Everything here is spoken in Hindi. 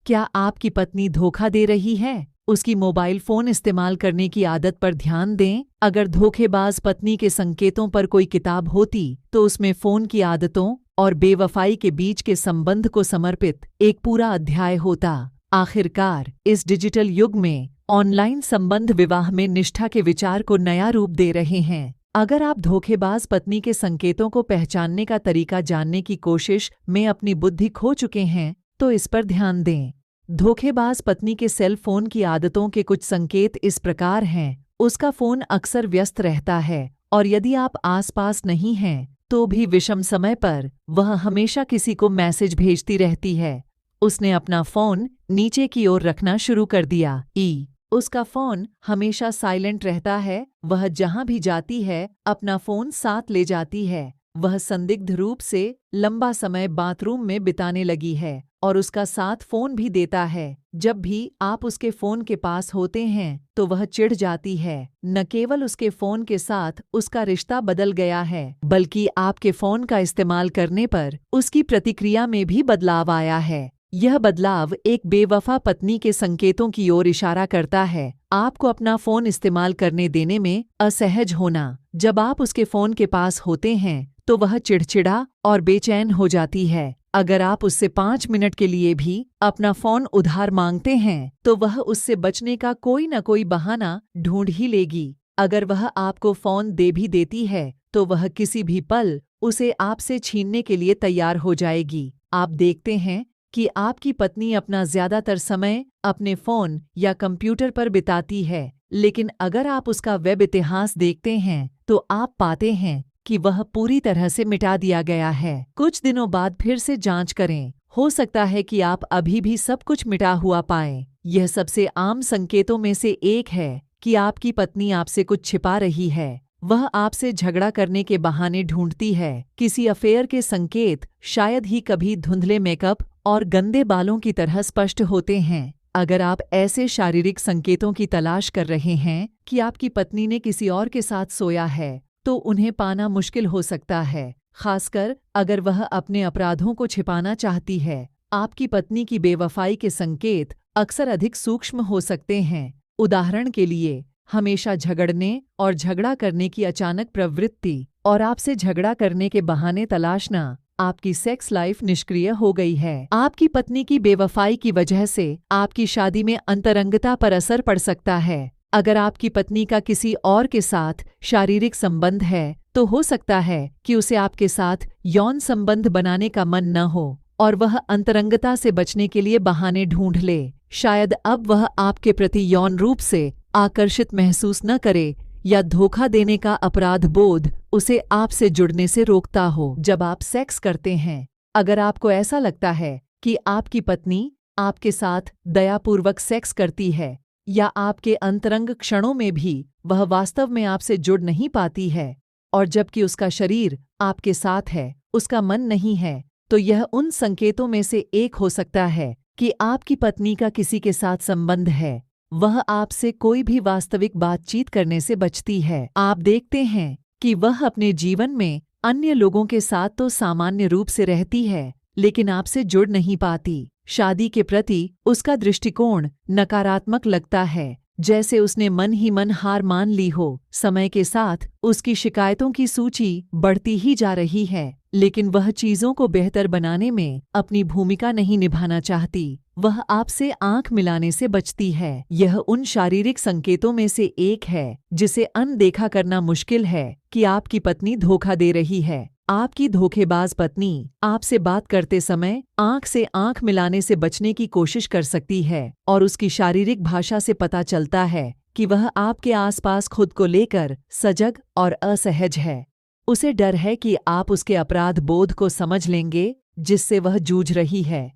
क्या आपकी पत्नी धोखा दे रही है? उसकी मोबाइल फोन इस्तेमाल करने की आदत पर ध्यान दें। अगर धोखेबाज पत्नी के संकेतों पर कोई किताब होती तो उसमें फोन की आदतों और बेवफाई के बीच के संबंध को समर्पित एक पूरा अध्याय होता। आखिरकार, इस डिजिटल युग में ऑनलाइन संबंध विवाह में निष्ठा के विचार को नया रूप दे रहे हैं। अगर आप धोखेबाज पत्नी के संकेतों को पहचानने का तरीका जानने की कोशिश में अपनी बुद्धि खो चुके हैं, तो इस पर ध्यान दें। धोखेबाज पत्नी के सेल फोन की आदतों के कुछ संकेत इस प्रकार हैं। उसका फोन अक्सर व्यस्त रहता है और यदि आप आसपास नहीं हैं तो भी विषम समय पर वह हमेशा किसी को मैसेज भेजती रहती है। उसने अपना फोन नीचे की ओर रखना शुरू कर दिया। उसका फोन हमेशा साइलेंट रहता है। वह जहां भी जाती है अपना फोन साथ ले जाती है। वह संदिग्ध रूप से लंबा समय बाथरूम में बिताने लगी है और उसका साथ फोन भी देता है। जब भी आप उसके फोन के पास होते हैं तो वह चिढ़ जाती है। न केवल उसके फोन के साथ उसका रिश्ता बदल गया है, बल्कि आपके फोन का इस्तेमाल करने पर उसकी प्रतिक्रिया में भी बदलाव आया है। यह बदलाव एक बेवफा पत्नी के संकेतों की ओर इशारा करता है। आपको अपना फोन इस्तेमाल करने देने में असहज होना। जब आप उसके फोन के पास होते हैं तो वह चिड़चिड़ा और बेचैन हो जाती है। अगर आप उससे 5 मिनट के लिए भी अपना फोन उधार मांगते हैं तो वह उससे बचने का कोई न कोई बहाना ढूंढ ही लेगी। अगर वह आपको फोन दे भी देती है तो वह किसी भी पल उसे आपसे छीनने के लिए तैयार हो जाएगी। आप देखते हैं कि आपकी पत्नी अपना ज्यादातर समय अपने फोन या कंप्यूटर पर बिताती है, लेकिन अगर आप उसका वेब इतिहास देखते हैं तो आप पाते हैं कि वह पूरी तरह से मिटा दिया गया है। कुछ दिनों बाद फिर से जांच करें। हो सकता है कि आप अभी भी सब कुछ मिटा हुआ पाएं। यह सबसे आम संकेतों में से एक है कि आपकी पत्नी आपसे कुछ छिपा रही है। वह आपसे झगड़ा करने के बहाने ढूंढती है। किसी अफेयर के संकेत शायद ही कभी धुंधले मेकअप और गंदे बालों की तरह स्पष्ट होते हैं। अगर आप ऐसे शारीरिक संकेतों की तलाश कर रहे हैं कि आपकी पत्नी ने किसी और के साथ सोया है, तो उन्हें पाना मुश्किल हो सकता है, खासकर अगर वह अपने अपराधों को छिपाना चाहती है। आपकी पत्नी की बेवफाई के संकेत अक्सर अधिक सूक्ष्म हो सकते हैं। उदाहरण के लिए, हमेशा झगड़ने और झगड़ा करने की अचानक प्रवृत्ति और आपसे झगड़ा करने के बहाने तलाशना। आपकी सेक्स लाइफ निष्क्रिय हो गई है। आपकी पत्नी की बेवफाई की वजह से आपकी शादी में अंतरंगता पर असर पड़ सकता है। अगर आपकी पत्नी का किसी और के साथ शारीरिक संबंध है तो हो सकता है कि उसे आपके साथ यौन संबंध बनाने का मन न हो और वह अंतरंगता से बचने के लिए बहाने ढूंढ ले। शायद अब वह आपके प्रति यौन रूप से आकर्षित महसूस न करे या धोखा देने का अपराध बोध उसे आपसे जुड़ने से रोकता हो। जब आप सेक्स करते हैं, अगर आपको ऐसा लगता है कि आपकी पत्नी आपके साथ दयापूर्वक सेक्स करती है या आपके अंतरंग क्षणों में भी वह वास्तव में आपसे जुड़ नहीं पाती है और जबकि उसका शरीर आपके साथ है, उसका मन नहीं है, तो यह उन संकेतों में से एक हो सकता है कि आपकी पत्नी का किसी के साथ संबंध है। वह आपसे कोई भी वास्तविक बातचीत करने से बचती है। आप देखते हैं कि वह अपने जीवन में अन्य लोगों के साथ तो सामान्य रूप से रहती है, लेकिन आपसे जुड़ नहीं पाती। शादी के प्रति उसका दृष्टिकोण नकारात्मक लगता है, जैसे उसने मन ही मन हार मान ली हो। समय के साथ उसकी शिकायतों की सूची बढ़ती ही जा रही है, लेकिन वह चीजों को बेहतर बनाने में अपनी भूमिका नहीं निभाना चाहती। वह आपसे आंख मिलाने से बचती है। यह उन शारीरिक संकेतों में से एक है जिसे अनदेखा करना मुश्किल है कि आपकी पत्नी धोखा दे रही है। आपकी धोखेबाज पत्नी आपसे बात करते समय आंख से आंख मिलाने से बचने की कोशिश कर सकती है और उसकी शारीरिक भाषा से पता चलता है कि वह आपके आसपास खुद को लेकर सजग और असहज है। उसे डर है कि आप उसके अपराध बोध को समझ लेंगे जिससे वह जूझ रही है।